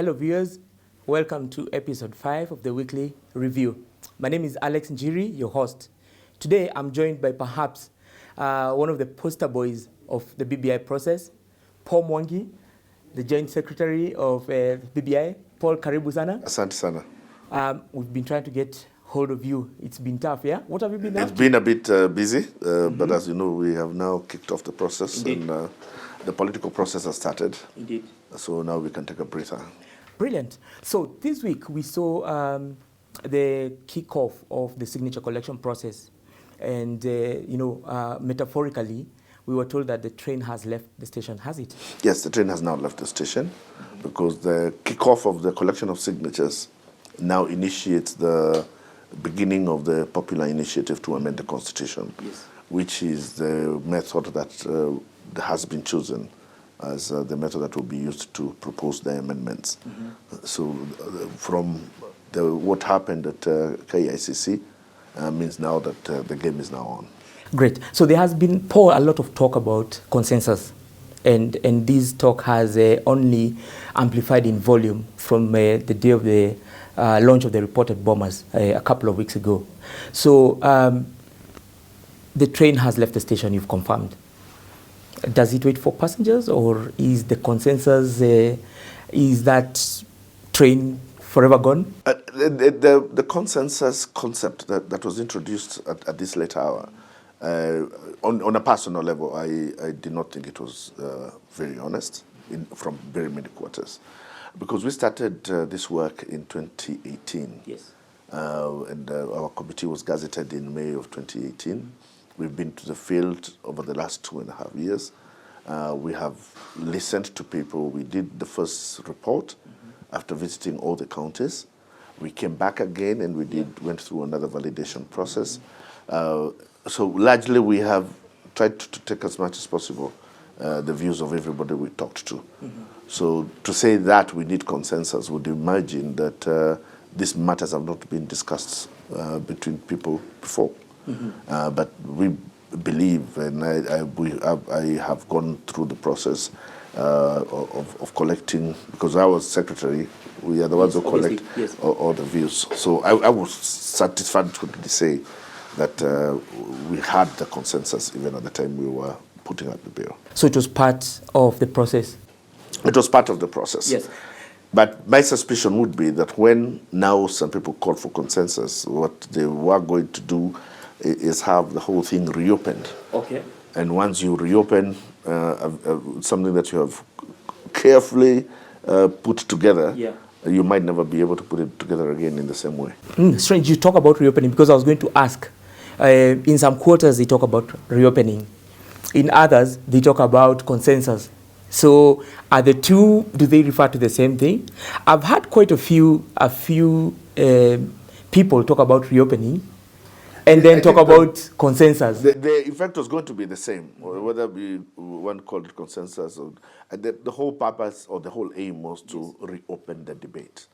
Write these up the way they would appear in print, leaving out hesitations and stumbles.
Hello viewers, welcome to episode 5 of the weekly review. My name is Alex Njiri, your host. Today I'm joined by perhaps one of the poster boys of the BBI process, Paul Mwangi, the Joint Secretary of BBI. Paul, karibu sana. Asante sana. We've been trying to get hold of you. It's been tough, yeah? What have you been up to? It's been a bit busy, but as you know, we have now kicked off the process. Indeed. And the political process has started. Indeed. So now we can take a breather. Brilliant. So this week we saw the kickoff of the signature collection process. And, metaphorically, we were told that the train has left the station. Has it? Yes, the train has now left the station because the kickoff of the collection of signatures now initiates the beginning of the popular initiative to amend the Constitution, Yes. which is the method that has been chosen as the method that will be used to propose the amendments. So from what happened at KICC means now that the game is now on. Great. So there has been, Paul, a lot of talk about consensus. And this talk has only amplified in volume from the day of the launch of the reported bombers a couple of weeks ago. So the train has left the station, you've confirmed. Does it wait for passengers, or is the consensus, is that train forever gone? The consensus concept that was introduced at this late hour, on a personal level, I did not think it was very honest from very many quarters. Because we started this work in 2018. Yes. And our committee was gazetted in May of 2018. We've been to the field over the last 2.5 years. We have listened to people. We did the first report after visiting all the counties. We came back again and went through another validation process. So largely we have tried to take as much as possible the views of everybody we talked to. So to say that we need consensus would imagine that these matters have not been discussed between people before. But we believe, and I have gone through the process of collecting, because I was secretary, we are the ones who collect all the views. So I was satisfied to say that we had the consensus even at the time we were putting out the bill. So it was part of the process? It was part of the process. Yes. But my suspicion would be that when now some people call for consensus, what they were going to do is have the whole thing reopened. Okay. And once you reopen something that you have carefully put together, you might never be able to put it together again in the same way. Strange you talk about reopening, because I was going to ask. In some quarters they talk about reopening. In others they talk about consensus. So are the two, do they refer to the same thing? I've had quite a few people talk about reopening and then talk about consensus. The effect was going to be the same, or whether one called it consensus. Or, the whole purpose or the whole aim was to reopen the debate.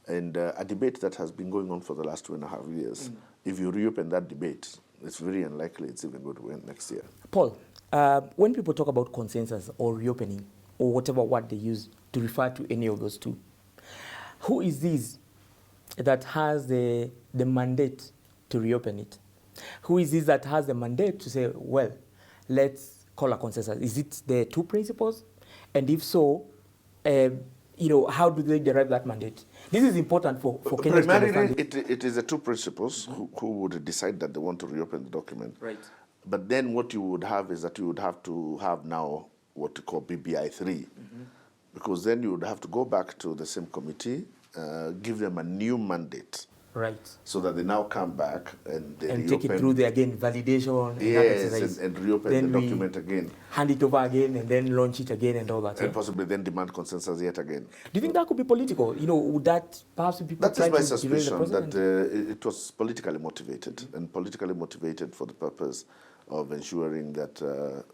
And a debate that has been going on for the last 2.5 years, if you reopen that debate, it's very unlikely it's even going to end next year. Paul, when people talk about consensus or reopening, or whatever word they use to refer to any of those two, who is this that has the mandate to reopen it? Who is this that has the mandate to say, well, let's call a consensus? Is it the two principles? And if so, how do they derive that mandate? This is important for Kenyans to understand. It is the two principles who would decide that they want to reopen the document. Right. But then what you would have is that you would have to have now what we call BBI 3. Because then you would have to go back to the same committee, give them a new mandate. Right. So that they now come back and they reopen. Take it through the, again, validation. Yes, and reopen then the document again. Hand it over again and then launch it again and all that. And possibly then demand consensus yet again. Do you think that could be political? Would that perhaps people That is my suspicion, that it was politically motivated, and politically motivated for the purpose of ensuring that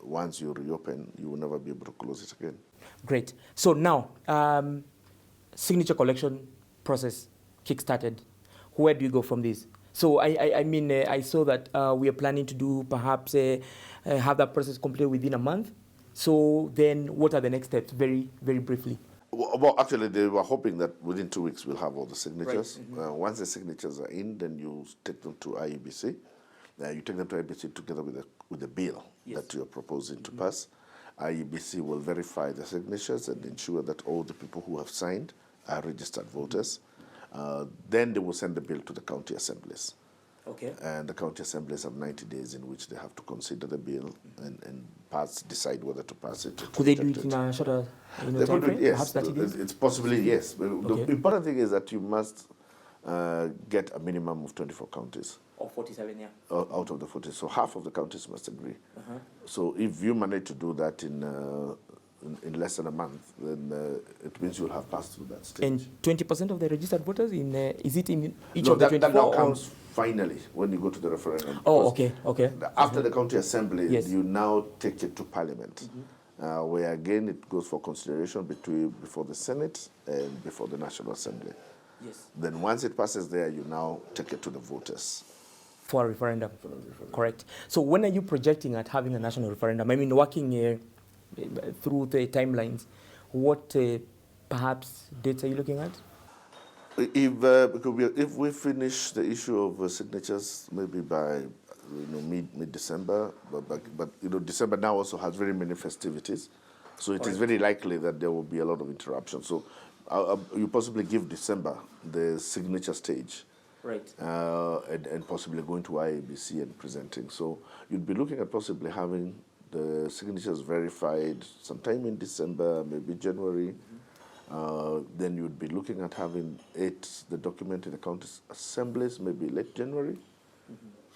once you reopen, you will never be able to close it again. Great. So now, signature collection process kick-started. Where do you go from this? So I saw that we are planning to do perhaps have that process completed within a month. So then what are the next steps, very, very briefly? Well, actually, they were hoping that within 2 weeks we'll have all the signatures. Right. Mm-hmm. Once the signatures are in, then you take them to IEBC. You take them to IEBC together with the bill that you're proposing to pass. IEBC will verify the signatures and ensure that all the people who have signed are registered voters. Then they will send the bill to the county assemblies. Okay. And the county assemblies have 90 days in which they have to consider the bill and decide whether to pass it. Could they do it in a shorter time frame? Yes, Perhaps 30 days? it's possibly yes. But Okay. The important thing is that you must get a minimum of 24 counties. Or 47, yeah. Out of the 40. So half of the counties must agree. So if you manage to do that in less than a month, then it means you'll have passed through that stage. And 20% of the registered voters, is it in each No, of the that 24? now comes finally when you go to the referendum. Oh, Because okay. After the county assembly, Yes. you now take it to parliament, where again it goes for consideration before the Senate and before the National Assembly. Yes. Then once it passes there, you now take it to the voters. For a referendum. Correct. So when are you projecting at having a national referendum? I mean, working through the timelines, what perhaps dates are you looking at? If we finish the issue of signatures, maybe by mid-December, but December now also has very many festivities, so it is very likely that there will be a lot of interruption. So you possibly give December the signature stage. Right. And possibly going to IABC and presenting. So you'd be looking at possibly having the signatures verified sometime in December, maybe January. Then you'd be looking at having the document in the county assemblies, maybe late January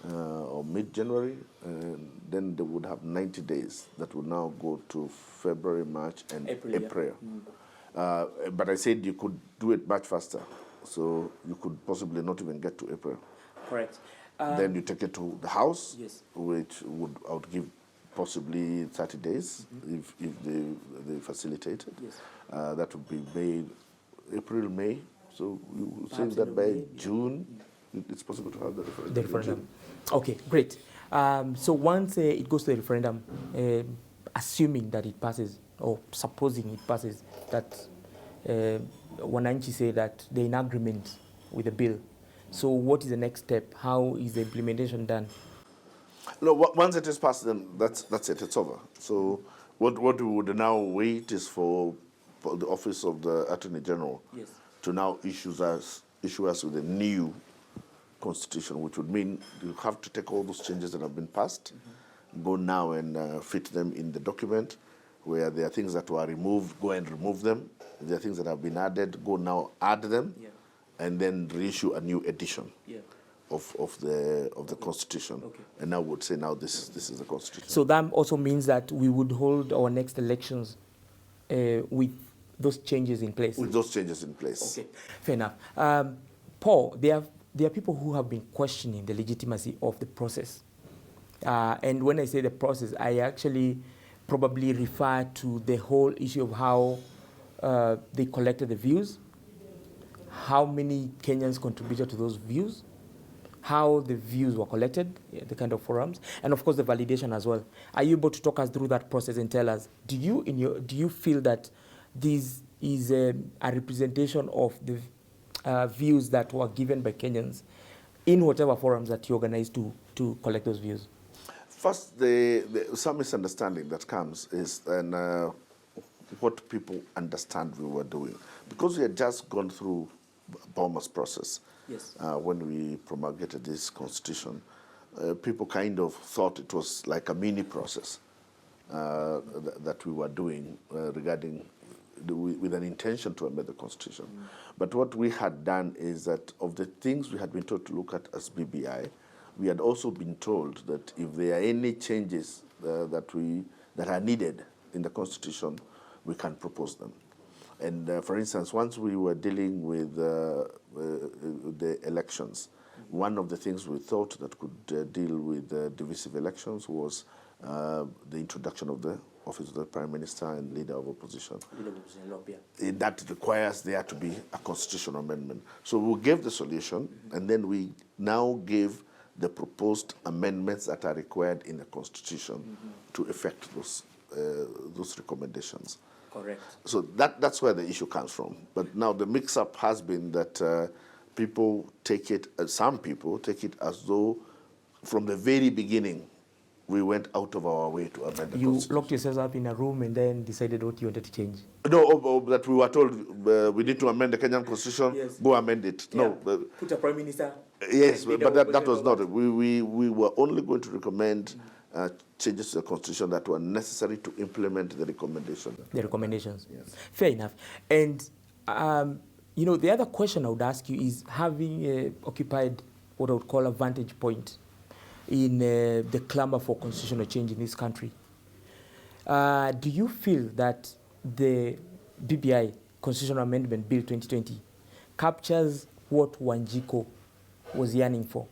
or mid-January. And then they would have 90 days that would now go to February, March, and April. Yeah. But I said you could do it much faster. So you could possibly not even get to April. Correct. Then you take it to the House, yes, which I would give possibly 30 days if they facilitate it. Yes. That would be May, April, May. So you saying that by June, it's possible to have the referendum. The referendum. Okay, great. So once it goes to the referendum, assuming that it passes, or supposing it passes, that Wananchi say that they're in agreement with the bill. So what is the next step? How is the implementation done? No, once it is passed, then that's it. It's over. So what we would now wait is for the office of the Attorney General to now issue us with a new constitution, which would mean you have to take all those changes that have been passed, go now and fit them in the document. Where there are things that were removed, go and remove them. If there are things that have been added, go now add them, and then reissue a new edition of the Constitution. Okay. And now would say now this is the Constitution. So that also means that we would hold our next elections with those changes in place. With those changes in place. Okay, fair enough. Paul, there are people who have been questioning the legitimacy of the process, and when I say the process, I actually probably refer to the whole issue of how they collected the views, how many Kenyans contributed to those views, how the views were collected, the kind of forums, and of course the validation as well. Are you able to talk us through that process and tell us, do you feel that this is a representation of the views that were given by Kenyans in whatever forums that you organized to collect those views? First, some misunderstanding that comes is what people understand we were doing. Because we had just gone through Boma's process when we promulgated this constitution, people kind of thought it was like a mini process that we were doing regarding with an intention to amend the constitution. But what we had done is that of the things we had been told to look at as BBI, we had also been told that if there are any changes that are needed in the Constitution, we can propose them. And for instance, once we were dealing with the elections, one of the things we thought that could deal with divisive elections was the introduction of the office of the Prime Minister and Leader of Opposition. That requires there to be a constitutional amendment. So we gave the solution, and then we now gave the proposed amendments that are required in the Constitution to effect those recommendations. Correct. So that's where the issue comes from. But now the mix-up has been that people take it, some people take it as though from the very beginning we went out of our way to amend the You Constitution. locked yourselves up in a room and then decided what you wanted to change. No, that we were told we need to amend the Kenyan Constitution, Yes. Go amend it. Yeah. No. Put a prime minister. Yes, and but that was not government. it. We were only going to recommend changes to the Constitution that were necessary to implement the recommendation. The recommendations. Yes. Fair enough. And, you know, the other question I would ask you is, having occupied what I would call a vantage point in the clamor for constitutional change in this country, do you feel that the BBI, Constitutional Amendment Bill 2020, captures what Jico was yearning for?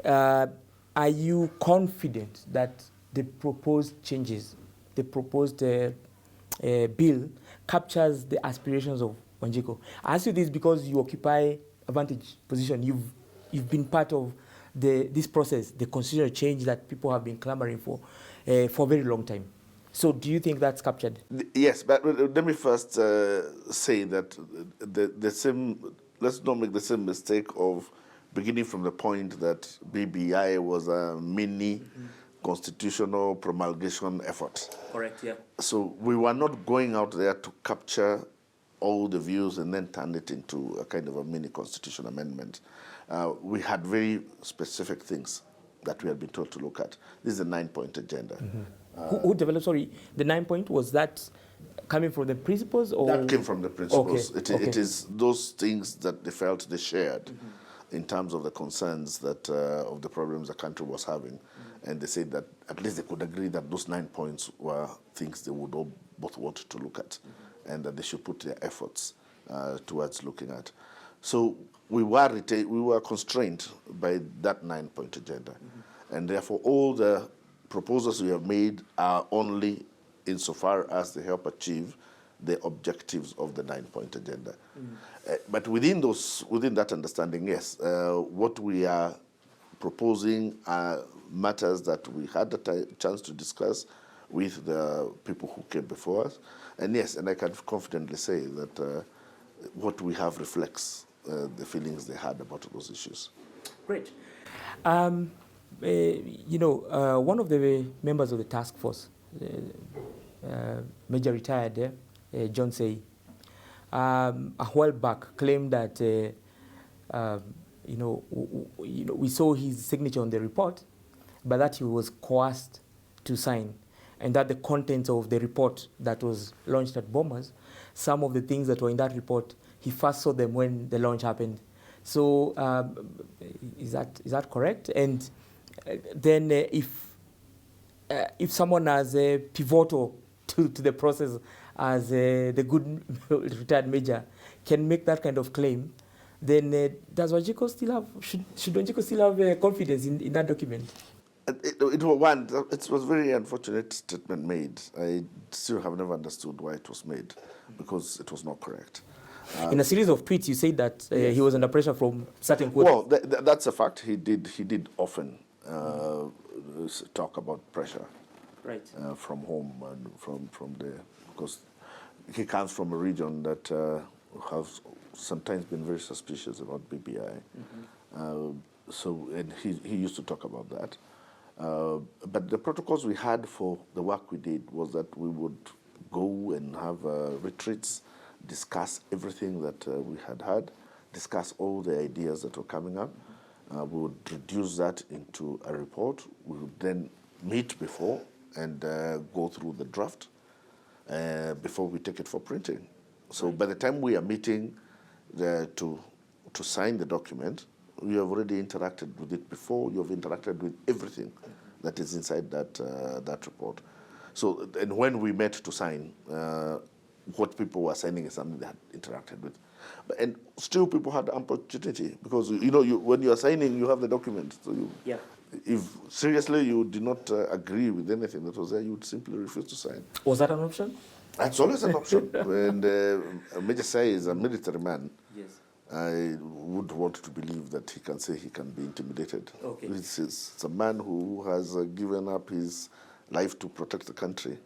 Are you confident that the proposed changes, the proposed bill, captures the aspirations of Jico? I ask you this because you occupy a vantage position. You've been part of this process, the constitutional change that people have been clamoring for a very long time. So do you think that's captured? Yes, but let me first say that the same, let's not make the same mistake of beginning from the point that BBI was a mini constitutional promulgation effort. Correct, yeah. So we were not going out there to capture all the views and then turn it into a kind of a mini constitution amendment. We had very specific things that we had been told to look at. This is a 9-point agenda. Who developed, sorry, the 9-point, was that coming from the principles? Or? That came from the principles. Okay. It is those things that they felt they shared in terms of the concerns that of the problems the country was having. And they said that at least they could agree that those 9 points were things they would all both want to look at, and that they should put their efforts towards looking at. So we were constrained by that 9-point agenda. And therefore all the proposals we have made are only insofar as they help achieve the objectives of the 9-point agenda. But within that understanding, yes, what we are proposing are matters that we had a chance to discuss with the people who came before us. And yes, and I can confidently say that what we have reflects the feelings they had about those issues. Great. You know, one of the members of the task force, Major Retired John Say, a while back claimed that you know, we saw his signature on the report, but that he was coerced to sign, and that the contents of the report that was launched at Bombers, some of the things that were in that report, he first saw them when the launch happened. So is that correct? And then if someone as a pivotal to the process as the good retired major can make that kind of claim, then does Jico still have, should Jico still have confidence in that document? It was a very unfortunate statement made. I still have never understood why it was made, because it was not correct. In a series of tweets, you said that he was under pressure from certain quotes. Well, that's a fact. He did often talk about pressure, Right. From home and from there, because he comes from a region that has sometimes been very suspicious about BBI. And he used to talk about that. But the protocols we had for the work we did was that we would go and have retreats, discuss everything that we had, discuss all the ideas that were coming up. We would reduce that into a report. We would then meet before and go through the draft before we take it for printing. So by the time we are meeting to sign the document, you have already interacted with it before. You have interacted with everything that is inside that report. So, and when we met to sign, what people were signing is something they had interacted with. And still people had opportunity, because when you are signing, you have the document. So if seriously you did not agree with anything that was there, you would simply refuse to sign. Was that an option? That's always an option. And Major Sai is a military man. Yes. I would want to believe that he can say he can be intimidated. Okay. It's a man who has given up his life to protect the country.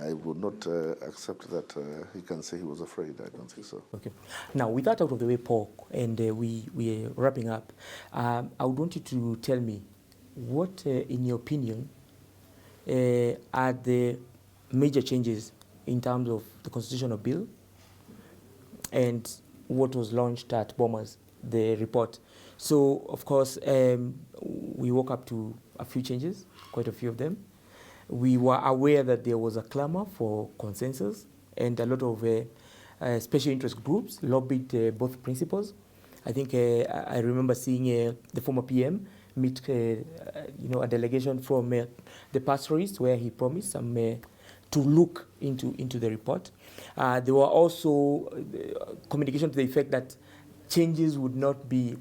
I would not accept that he can say he was afraid. I don't think so. Okay. Now, with that out of the way, Paul, and we are wrapping up, I would want you to tell me what, in your opinion, are the major changes in terms of the constitutional bill and what was launched at Bomas, the report. So, of course, we woke up to a few changes, quite a few of them. We were aware that there was a clamor for consensus, and a lot of special interest groups lobbied both principles. I think I remember seeing the former PM meet a delegation from the pastoralists, where he promised some to look into the report. There were also communication to the effect that changes would not be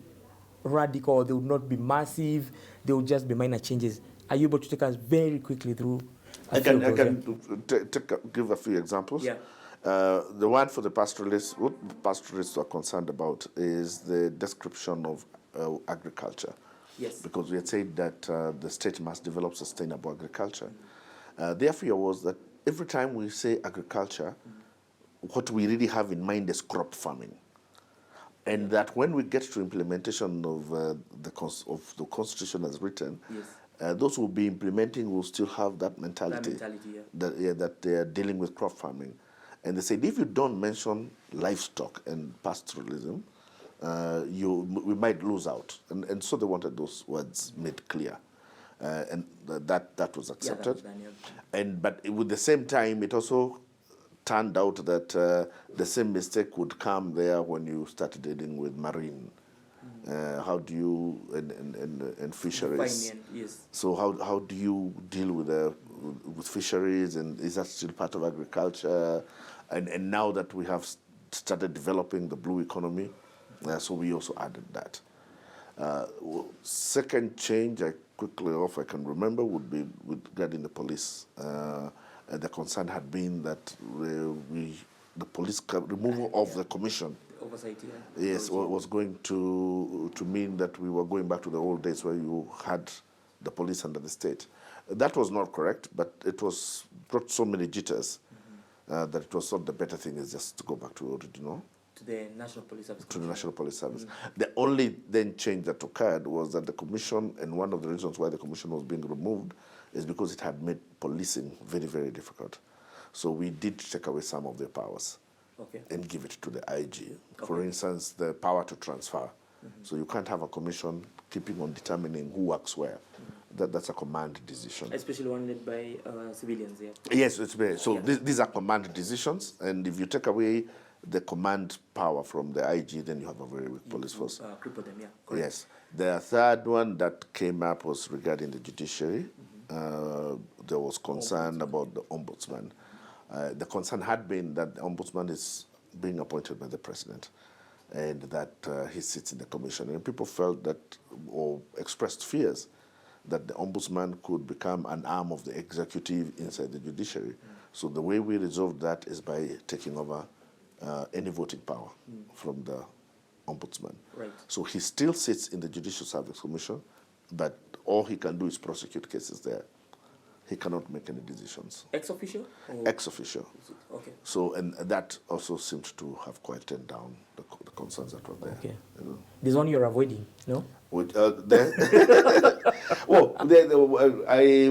radical, they would not be massive, they would just be minor changes. Are you able to take us very quickly through? I can give a few examples. Yeah. The one for the pastoralists, what pastoralists are concerned about is the description of agriculture. Yes. Because we had said that the state must develop sustainable agriculture. Their fear was that every time we say agriculture, what we really have in mind is crop farming. And that when we get to implementation of the Constitution as written, Yes. Those who will be implementing will still have that mentality, Yeah. that they are dealing with crop farming. And they said, if you don't mention livestock and pastoralism, we might lose out. And so they wanted those words made clear. And that was accepted. But with the same time, it also turned out that the same mistake would come there when you start dealing with marine. How do you and fisheries? Yes. So how do you deal with fisheries, and is that still part of agriculture? And now that we have started developing the blue economy, so we also added that. Second change, I can remember, would be regarding the police. The concern had been that the police removal of the commission. Oversight, yeah. Yes, was going to mean that we were going back to the old days where you had the police under the state. That was not correct, but it was brought so many jitters that it was thought the better thing is just to go back to the original. To the National Police Service. To the National Police Service. The only then change that occurred was that the commission, and one of the reasons why the commission was being removed is because it had made policing very, very difficult. So we did take away some of their powers. Okay. And give it to the IG. Okay. For instance, the power to transfer. So you can't have a commission keeping on determining who works where. That's a command decision. Especially one led by civilians, yeah? Yes, it's very. So these are command decisions, and if you take away the command power from the IG, then you have a very weak police force. Cripple them, yeah. Correct. Yes. The third one that came up was regarding the judiciary. There was concern about the ombudsman. The concern had been that the ombudsman is being appointed by the president, and that he sits in the commission. And people felt that, or expressed fears, that the ombudsman could become an arm of the executive inside the judiciary. So the way we resolved that is by taking over any voting power from the ombudsman. Right. So he still sits in the Judicial Service Commission, but all he can do is prosecute cases there. He cannot make any decisions. Ex officio? Ex officio. Okay. So, and that also seemed to have quieted down the concerns that were there. Okay. You know? This one you're avoiding, no? Well,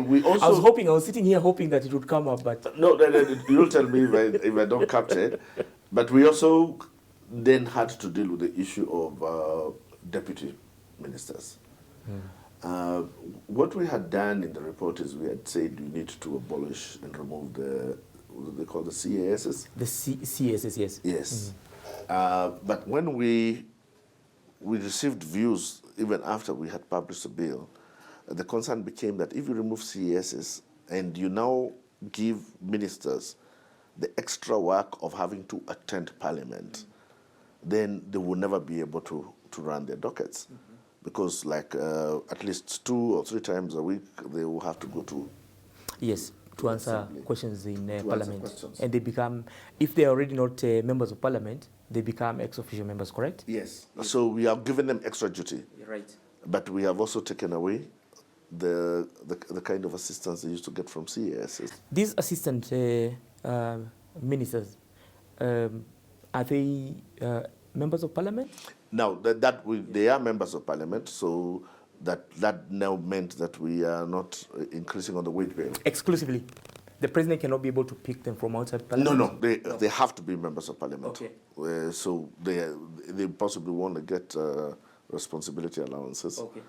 we also. I was sitting here hoping that it would come up, but. No, you'll tell me if I don't capture it. But we also then had to deal with the issue of deputy ministers. What we had done in the report is we had said we need to abolish and remove what do they call the CASs? The CASs, yes. Yes. But when we received views, even after we had published the bill, the concern became that if you remove CASs and you now give ministers the extra work of having to attend parliament, then they will never be able to run their dockets. Because at least 2 or 3 times a week, they will have to go to... Yes, to answer assembly. Questions in Parliament. And they become, if they are already not members of Parliament, they become ex-officio members, correct? Yes. So we have given them extra duty. Right. But we have also taken away the kind of assistance they used to get from CASs. These assistant ministers, are they members of parliament? Now, they are members of parliament, so that now meant that we are not increasing on the wage bill. Exclusively? The president cannot be able to pick them from outside parliament? No, they have to be members of parliament. Okay. So they possibly want to get responsibility allowances. Okay.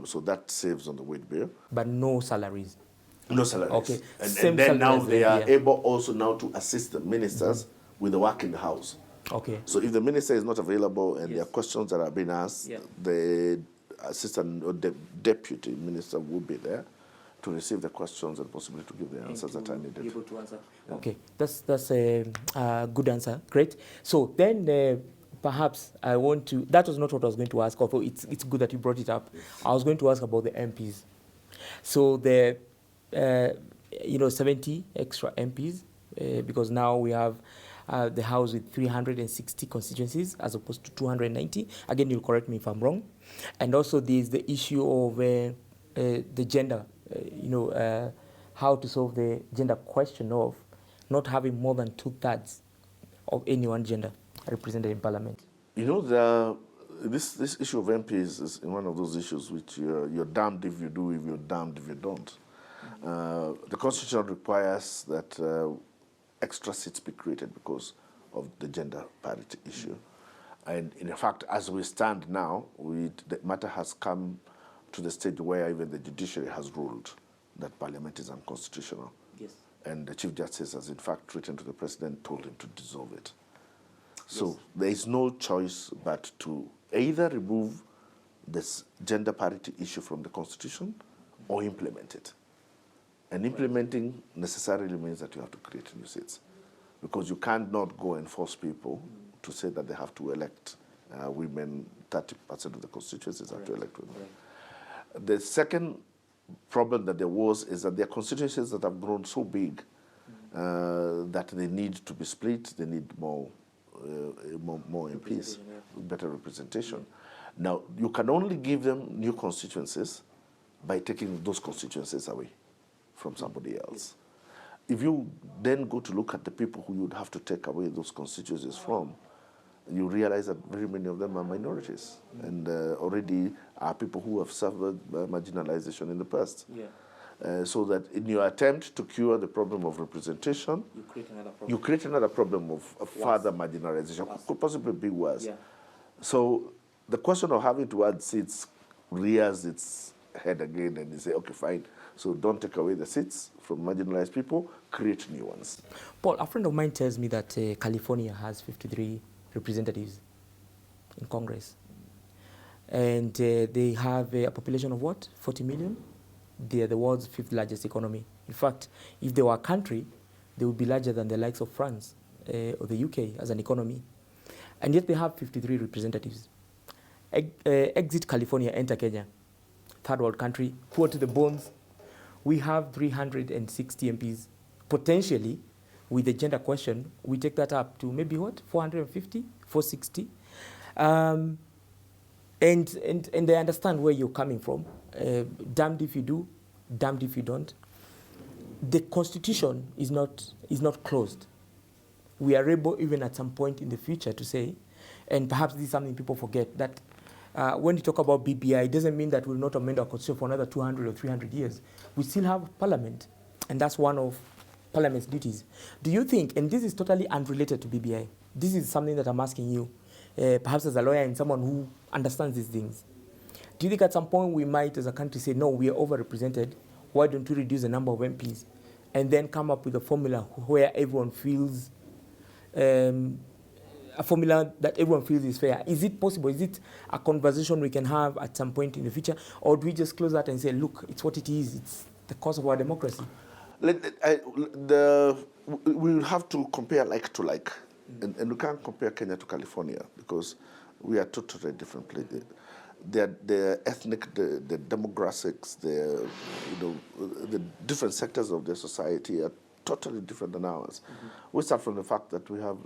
So that saves on the wage bill. But no salaries? No salaries. Okay. And then now they are able also now to assist the ministers with the work in the house. Okay. So if the minister is not available and there are questions that are being asked, the assistant or the deputy minister will be there to receive the questions and possibly to give the answers that are needed. Be able to answer. Yeah. Okay, that's a good answer. Great. So then perhaps I want to, that was not what I was going to ask, although it's good that you brought it up. I was going to ask about the MPs. So the 70 extra MPs, because now we have the House with 360 constituencies as opposed to 290. Again, you'll correct me if I'm wrong. And also there's the issue of the gender, how to solve the gender question of not having more than 2/3 of any one gender represented in parliament. This issue of MPs is one of those issues which you're damned if you do, if you're damned if you don't. The Constitution requires that extra seats be created because of the gender parity issue. And in fact, as we stand now, the matter has come to the stage where even the judiciary has ruled that parliament is unconstitutional. Yes. And the Chief Justice has in fact written to the President, told him to dissolve it. So there is no choice but to either remove this gender parity issue from the Constitution or implement it. And implementing necessarily means that you have to create new seats, because you cannot go and force people to say that they have to elect women. 30% of the constituencies have to elect women. The second problem that there was is that there are constituencies that have grown so big that they need to be split. They need more MPs, better representation. Now, you can only give them new constituencies by taking those constituencies away from somebody else. If you then go to look at the people who you would have to take away those constituencies from, you realize that very many of them are minorities and already are people who have suffered marginalization in the past. So that in your attempt to cure the problem of representation, you create another problem of further marginalization. Could possibly be worse. So the question of having to add seats rears its head again, and you say, okay, fine. So don't take away the seats from marginalized people, create new ones. Paul, a friend of mine tells me that California has 53 representatives in Congress. And they have a population of what? 40 million? They are the world's 5th largest economy. In fact, if they were a country, they would be larger than the likes of France or the UK as an economy. And yet they have 53 representatives. Exit California, enter Kenya. Third world country, poor to the bones. We have 360 MPs. Potentially, with the gender question, we take that up to maybe what? 450, 460. And they understand where you're coming from. Damned if you do, damned if you don't. The Constitution is not closed. We are able, even at some point in the future, to say, and perhaps this is something people forget, that when you talk about BBI, it doesn't mean that we'll not amend our Constitution for another 200 or 300 years. We still have Parliament, and that's one of Parliament's duties. Do you think, and this is totally unrelated to BBI, this is something that I'm asking you, perhaps as a lawyer and someone who understands these things, do you think at some point we might, as a country, say, no, we are overrepresented, why don't we reduce the number of MPs, and then come up with a formula where everyone feels, a formula that everyone feels is fair? Is it possible? Is it a conversation we can have at some point in the future? Or do we just close that and say, look, it's what it is, it's the cost of our democracy? We will have to compare like to like. And we can't compare Kenya to California because we are totally different places. The ethnic, the demographics, the different sectors of the society are totally different than ours. We start from the fact that we have,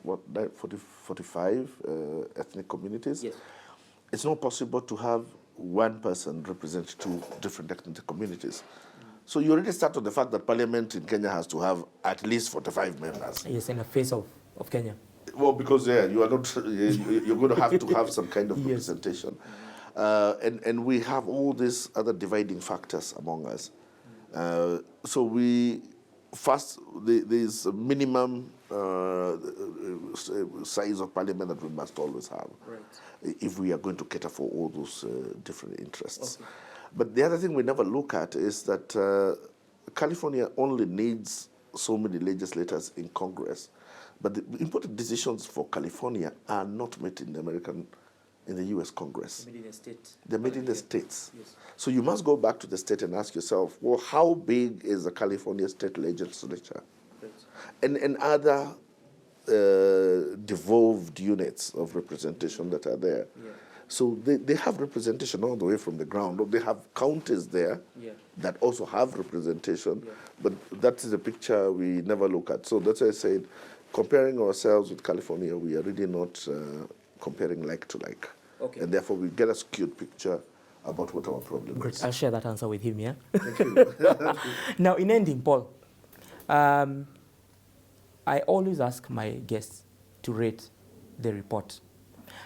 45 ethnic communities. Yes. It's not possible to have one person represent 2 different ethnic communities. So you already start on the fact that Parliament in Kenya has to have at least 45 members. Yes, in the face of Kenya. Well, because you are not, you're going to have some kind of Yes. representation, and we have all these other dividing factors among us. So there's a minimum size of parliament that we must always have, Right, if we are going to cater for all those different interests. Okay. But the other thing we never look at is that California only needs so many legislators in Congress, but the important decisions for California are not made in the U.S. Congress. Made in the state. They're made in the states. Yes. So you must go back to the state and ask yourself, well, how big is the California state legislature? Right. And other devolved units of representation that are there. Yeah. So they have representation all the way from the ground. They have counties there that also have representation, but that is a picture we never look at. So that's why I said, comparing ourselves with California, we are really not comparing like to like. Okay. And therefore we get a skewed picture about what our problem Great. is. I'll share that answer with him, yeah? Thank you. Now, in ending, Paul, I always ask my guests to rate the report.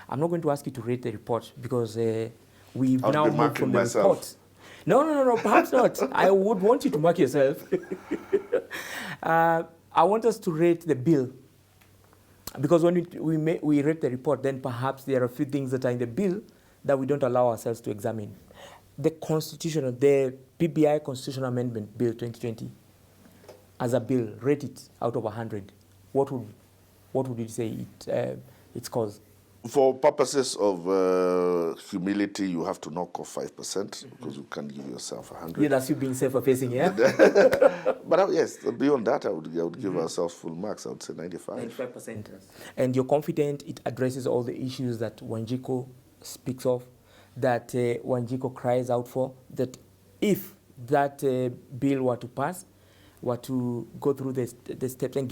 I'm not going to ask you to rate the report because we've now moved from the report. No, perhaps not. I would want you to mark yourself. I want us to rate the bill, because when we rate the report, then perhaps there are a few things that are in the bill that we don't allow ourselves to examine. The BBI Constitutional Amendment Bill 2020, as a bill, rate it out of 100. What would you say its cause? For purposes of humility, you have to knock off 5% because you can't give yourself 100. Yeah, that's you being self-effacing, yeah? But yes, beyond that, I would give ourselves full marks. I would say 95. 95%. And you're confident it addresses all the issues that Jico speaks of, that Jico cries out for, that if that bill were to pass, were to go through the steps and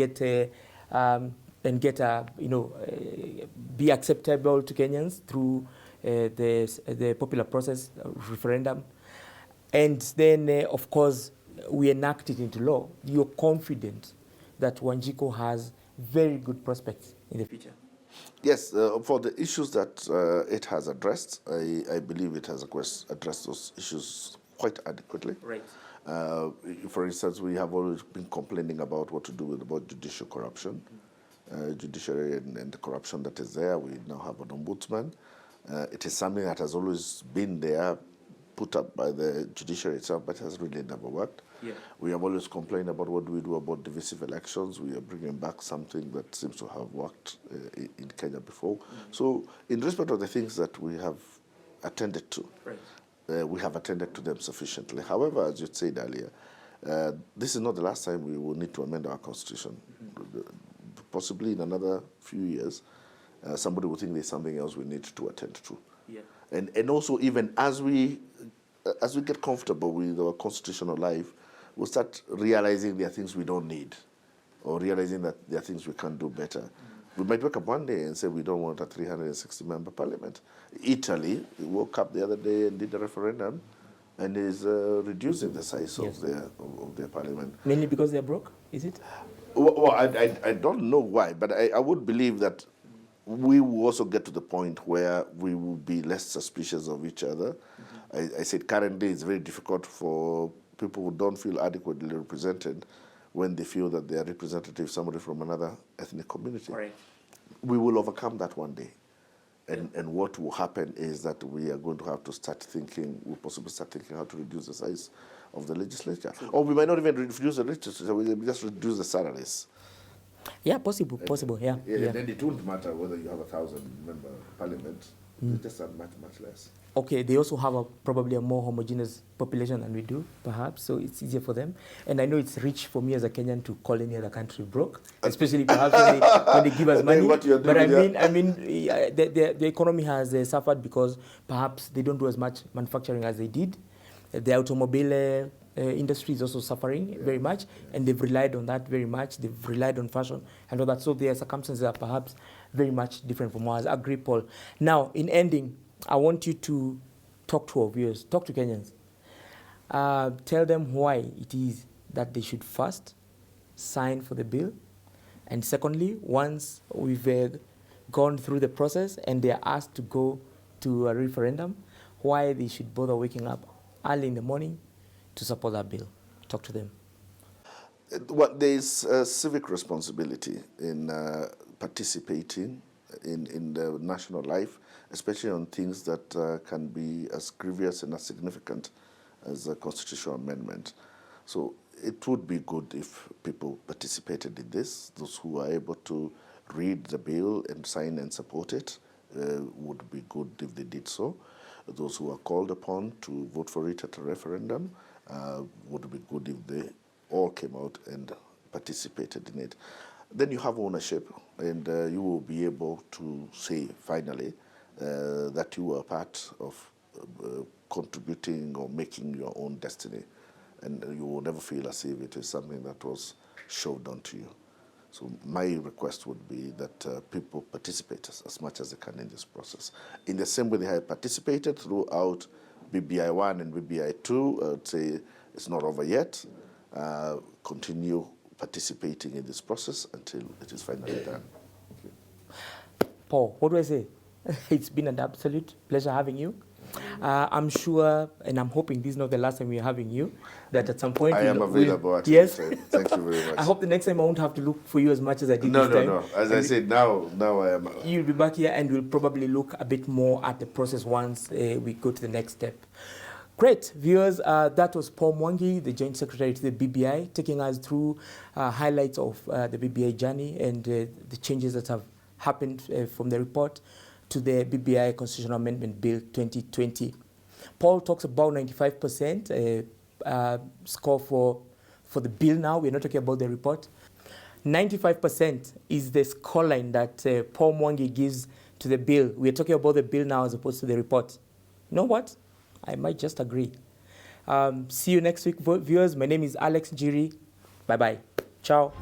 be acceptable to Kenyans through the popular process, referendum, and then, of course, we enact it into law, you're confident that Jico has very good prospects in the future? Yes, for the issues that it has addressed, I believe it has addressed those issues quite adequately. Right. For instance, we have always been complaining about what to do about judicial corruption. Judiciary and the corruption that is there. We now have an ombudsman. It is something that has always been there, put up by the judiciary itself, but has really never worked. Yeah. We have always complained about what do we do about divisive elections. We are bringing back something that seems to have worked in Kenya before. So in respect of the things that we have attended to, right, we have attended to them sufficiently. However, as you said earlier, this is not the last time we will need to amend our constitution. Possibly in another few years, somebody will think there's something else we need to attend to. Yeah. And also, even as we get comfortable with our constitutional life, we'll start realizing there are things we don't need, or realizing that there are things we can do better. We might wake up one day and say we don't want a 360-member parliament. Italy woke up the other day and did a referendum and is reducing the size of their parliament. Mainly because they're broke, is it? Well, I don't know why, but I would believe that we will also get to the point where we will be less suspicious of each other. I said currently it's very difficult for people who don't feel adequately represented when they feel that they are representative of somebody from another ethnic community. Right. We will overcome that one day. And what will happen is that we are going to have to we'll possibly start thinking how to reduce the size of the legislature. Or we might not even reduce the legislature, we just reduce the salaries. Yeah, possible, yeah. And then it won't matter whether you have 1,000-member parliament, you just have much less. Okay, they also have probably a more homogeneous population than we do, perhaps, so it's easier for them. And I know it's rich for me as a Kenyan to call any other country broke, especially perhaps when they give us money. But I mean, the economy has suffered because perhaps they don't do as much manufacturing as they did. The automobile industry is also suffering very much, and they've relied on that very much. They've relied on fashion and all that. So their circumstances are perhaps very much different from ours. I agree, Paul. Now, in ending, I want you to talk to our viewers, talk to Kenyans. tell them why it is that they should first sign for the bill. And secondly, once we've gone through the process and they are asked to go to a referendum, why they should bother waking up early in the morning to support that bill. Talk to them. There is civic responsibility in participating in the national life, especially on things that can be as grievous and as significant as a constitutional amendment. So it would be good if people participated in this. Those who are able to read the bill and sign and support it would be good if they did so. Those who are called upon to vote for it at a referendum would be good if they all came out and participated in it. Then you have ownership, and you will be able to say finally that you were part of contributing or making your own destiny, and you will never feel as if it is something that was shoved onto you. So my request would be that people participate as much as they can in this process. In the same way they have participated throughout BBI 1 and BBI 2, I would say it's not over yet. Continue participating in this process until it is finally done. Paul, what do I say? It's been an absolute pleasure having you. I'm sure, and I'm hoping this is not the last time we're having you, that at some point... I am available at yes. Thank you very much. I hope the next time I won't have to look for you as much as I did this time. No. As I said, now I am... You'll be back here and we'll probably look a bit more at the process once we go to the next step. Great. Viewers, that was Paul Mwangi, the Joint Secretary to the BBI, taking us through highlights of the BBI journey and the changes that have happened from the report to the BBI Constitutional Amendment Bill 2020. Paul talks about 95% score for the bill now. We're not talking about the report. 95% is the scoreline that Paul Mwangi gives to the bill. We're talking about the bill now as opposed to the report. You know what? I might just agree. See you next week, viewers. My name is Alex Njiri. Bye-bye. Ciao.